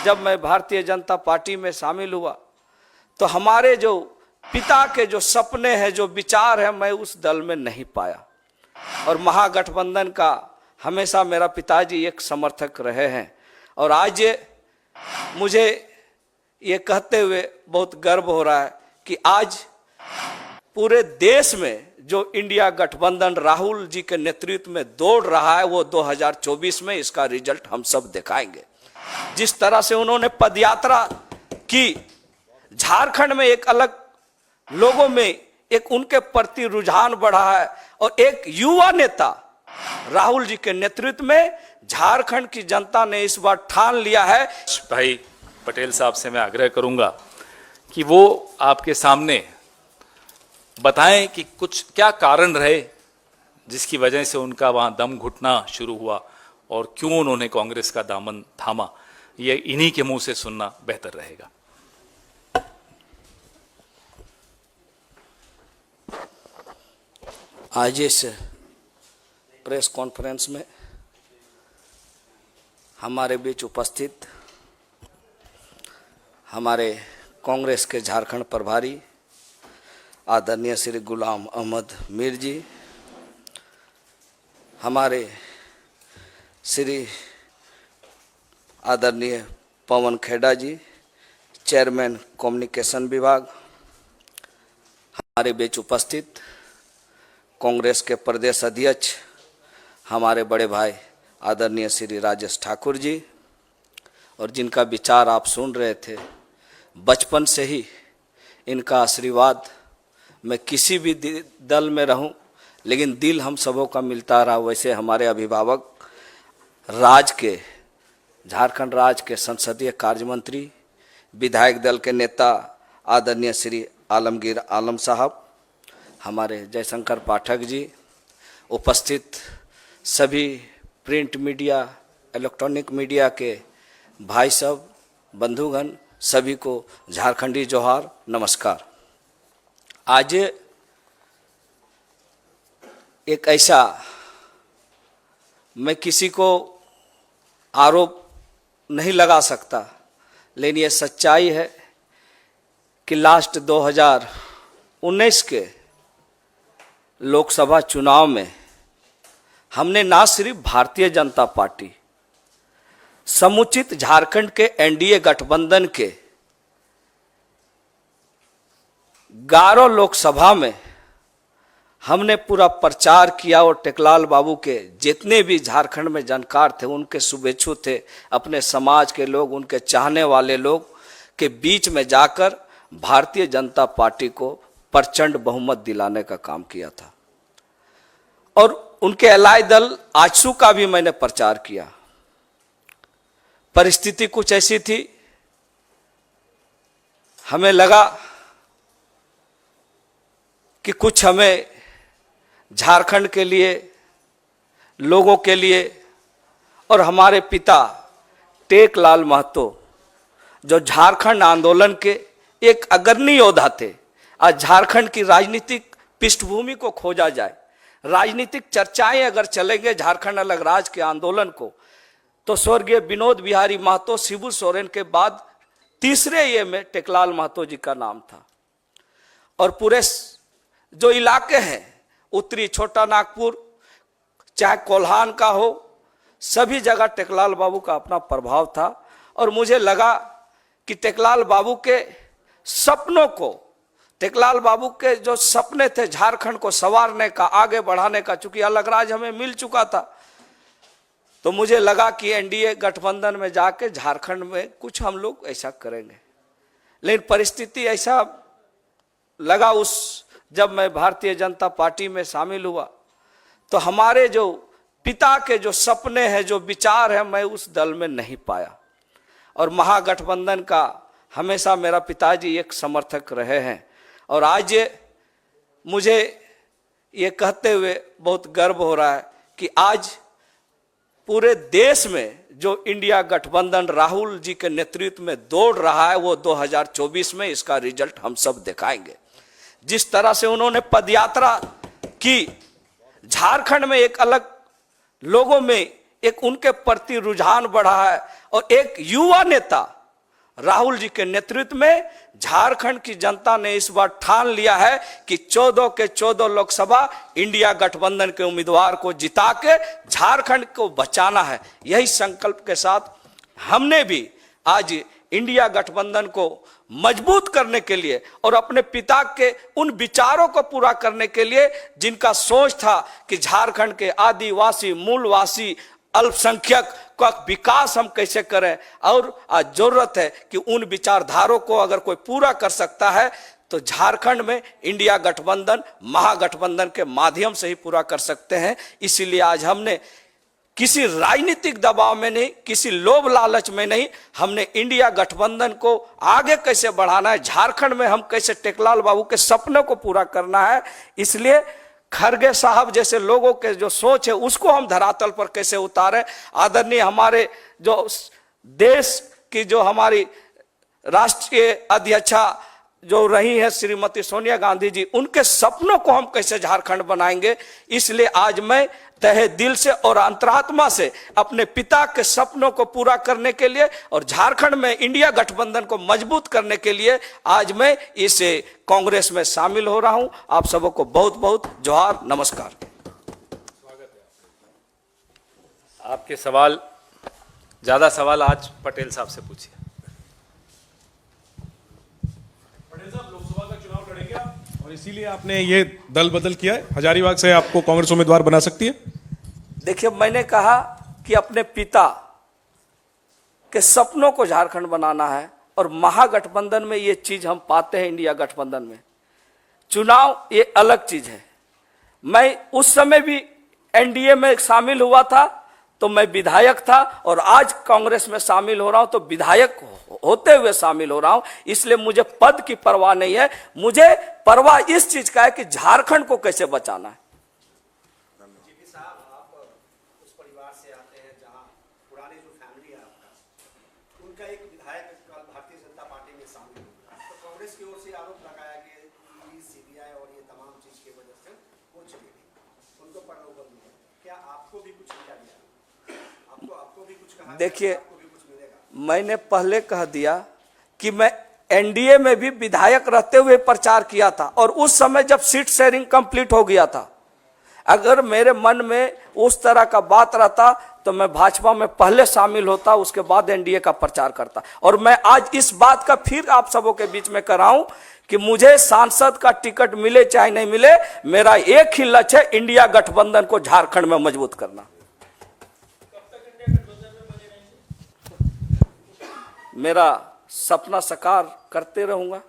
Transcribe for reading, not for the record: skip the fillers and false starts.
जब मैं भारतीय जनता पार्टी में शामिल हुआ तो हमारे जो पिता के जो सपने हैं, जो विचार है, मैं उस दल में नहीं पाया। और महागठबंधन का हमेशा मेरा पिताजी एक समर्थक रहे हैं। और आज मुझे ये कहते हुए बहुत गर्व हो रहा है कि आज पूरे देश में जो इंडिया गठबंधन राहुल जी के नेतृत्व में दौड़ रहा है, वो 2024 में इसका रिजल्ट हम सब दिखाएंगे। जिस तरह से उन्होंने पदयात्रा की, झारखंड में एक अलग लोगों में एक उनके प्रति रुझान बढ़ा है और एक युवा नेता राहुल जी के नेतृत्व में झारखंड की जनता ने इस बार ठान लिया है। भाई पटेल साहब से मैं आग्रह करूंगा कि वो आपके सामने बताएं कि कुछ क्या कारण रहे जिसकी वजह से उनका वहां दम घुटना शुरू हुआ और क्यों उन्होंने कांग्रेस का दामन थामा। ये इन्हीं के मुंह से सुनना बेहतर रहेगा। आज इस प्रेस कॉन्फ्रेंस में हमारे बीच उपस्थित हमारे कांग्रेस के झारखंड प्रभारी आदरणीय श्री गुलाम अहमद मीर जी, हमारे श्री आदरणीय पवन खेड़ा जी, चेयरमैन कम्युनिकेशन विभाग, हमारे बीच उपस्थित कांग्रेस के प्रदेश अध्यक्ष हमारे बड़े भाई आदरणीय श्री राजेश ठाकुर जी, और जिनका विचार आप सुन रहे थे, बचपन से ही इनका आशीर्वाद, मैं किसी भी दल में रहूं लेकिन दिल हम सबों का मिलता रहा। वैसे हमारे अभिभावक झारखंड राज्य के संसदीय कार्य मंत्री, विधायक दल के नेता आदरणीय श्री आलमगीर आलम साहब, हमारे जयशंकर पाठक जी, उपस्थित सभी प्रिंट मीडिया, इलेक्ट्रॉनिक मीडिया के भाई सब, बंधुगण, सभी को झारखंडी जोहार, नमस्कार। आज एक ऐसा, मैं किसी को आरोप नहीं लगा सकता, लेकिन ये सच्चाई है कि लास्ट 2019 के लोकसभा चुनाव में हमने ना सिर्फ भारतीय जनता पार्टी, समुचित झारखंड के एनडीए गठबंधन के 11 लोकसभा में हमने पूरा प्रचार किया और टेकलाल बाबू के जितने भी झारखंड में जानकार थे, उनके शुभेच्छु थे, अपने समाज के लोग, उनके चाहने वाले लोग के बीच में जाकर भारतीय जनता पार्टी को प्रचंड बहुमत दिलाने का काम किया था। और उनके एलाय दल आजसू का भी मैंने प्रचार किया। परिस्थिति कुछ ऐसी थी, हमें लगा कि कुछ हमें झारखंड के लिए, लोगों के लिए, और हमारे पिता टेकलाल महतो जो झारखंड आंदोलन के एक अग्रणी योद्धा थे, आज झारखंड की राजनीतिक पृष्ठभूमि को खोजा जाए, राजनीतिक चर्चाएं अगर चलेंगे झारखंड अलग राज्य के आंदोलन को, तो स्वर्गीय विनोद बिहारी महतो, शिबू सोरेन के बाद तीसरे ये में टेकलाल महतो जी का नाम था। और पूरे जो इलाके हैं, उत्तरी छोटा नागपुर, चाहे कोल्हान का हो, सभी जगह टेकलाल बाबू का अपना प्रभाव था। और मुझे लगा कि टेकलाल बाबू के सपनों को, टेकलाल बाबू के जो सपने थे झारखंड को संवारने का, आगे बढ़ाने का, चूंकि अलग राज्य हमें मिल चुका था, तो मुझे लगा कि एनडीए गठबंधन में जाके झारखंड में कुछ हम लोग ऐसा करेंगे। लेकिन परिस्थिति ऐसा लगा, जब मैं भारतीय जनता पार्टी में शामिल हुआ तो हमारे जो पिता के जो सपने हैं, जो विचार है, मैं उस दल में नहीं पाया। और महागठबंधन का हमेशा मेरा पिताजी एक समर्थक रहे हैं। और आज मुझे ये कहते हुए बहुत गर्व हो रहा है कि आज पूरे देश में जो इंडिया गठबंधन राहुल जी के नेतृत्व में दौड़ रहा है, वो 2024 में इसका रिजल्ट हम सब दिखाएंगे। जिस तरह से उन्होंने पदयात्रा की, झारखंड में एक अलग लोगों में एक उनके प्रति रुझान बढ़ा है और एक युवा नेता राहुल जी के नेतृत्व में झारखंड की जनता ने इस बार ठान लिया है कि 14 के 14 लोकसभा इंडिया गठबंधन के उम्मीदवार को जिता के झारखंड को बचाना है। यही संकल्प के साथ हमने भी आज इंडिया गठबंधन को मजबूत करने के लिए और अपने पिता के उन विचारों को पूरा करने के लिए, जिनका सोच था कि झारखंड के आदिवासी, मूलवासी, अल्पसंख्यक का विकास हम कैसे करें, और आज जरूरत है कि उन विचारधारों को अगर कोई पूरा कर सकता है तो झारखंड में इंडिया गठबंधन, महागठबंधन के माध्यम से ही पूरा कर सकते हैं। इसीलिए आज हमने किसी राजनीतिक दबाव में नहीं, किसी लोभ लालच में नहीं, हमने इंडिया गठबंधन को आगे कैसे बढ़ाना है, झारखंड में हम कैसे टेकलाल बाबू के सपनों को पूरा करना है, इसलिए खरगे साहब जैसे लोगों के जो सोच है उसको हम धरातल पर कैसे उतारें। आदरणीय हमारे जो देश की जो हमारी राष्ट्रीय अध्यक्षा जो रही है श्रीमती सोनिया गांधी जी, उनके सपनों को हम कैसे झारखंड बनाएंगे। इसलिए आज मैं तहे दिल से और अंतरात्मा से अपने पिता के सपनों को पूरा करने के लिए और झारखंड में इंडिया गठबंधन को मजबूत करने के लिए आज मैं इस कांग्रेस में शामिल हो रहा हूं। आप सबों को बहुत बहुत जोहार, नमस्कार। आपके सवाल, ज्यादा सवाल आज पटेल साहब से पूछिए। पटेल साहब, लोकसभा का चुनाव लड़ेंगे आप और इसीलिए आपने ये दल बदल किया है, हजारीबाग से आपको कांग्रेस उम्मीदवार बना सकती है? देखिए, मैंने कहा कि अपने पिता के सपनों को झारखंड बनाना है और महागठबंधन में ये चीज हम पाते हैं। इंडिया गठबंधन में चुनाव ये अलग चीज है। मैं उस समय भी एनडीए में शामिल हुआ था तो मैं विधायक था और आज कांग्रेस में शामिल हो रहा हूं तो विधायक होते हुए शामिल हो रहा हूं। इसलिए मुझे पद की परवाह नहीं है, मुझे परवाह इस चीज का है कि झारखंड को कैसे बचाना है। एक विधायक कल भारतीय जनता पार्टी में शामिल हुआ तो कांग्रेस की ओर से आरोप लगाया गया कि सीबीआई और ये तमाम चीज की वजह से वो चली गई, उनको परलोकल मिला। क्या आपको भी कुछ मिला गया? आपको भी कुछ कहा? देखिए, आपको भी कुछ मिलेगा? मैंने पहले कह दिया कि मैं एनडीए में भी विधायक रहते हुए प्रचार किया था और उस समय जब सीट शेयरिंग कंप्लीट हो गया था, अगर मेरे मन में उस तरह का बात रहता तो मैं भाजपा में पहले शामिल होता, उसके बाद एनडीए का प्रचार करता। और मैं आज इस बात का फिर आप सबों के बीच में कर रहा हूं कि मुझे सांसद का टिकट मिले चाहे नहीं मिले, मेरा एक ही लक्ष्य है, इंडिया गठबंधन को झारखंड में मजबूत करना। मेरा सपना साकार करते रहूंगा।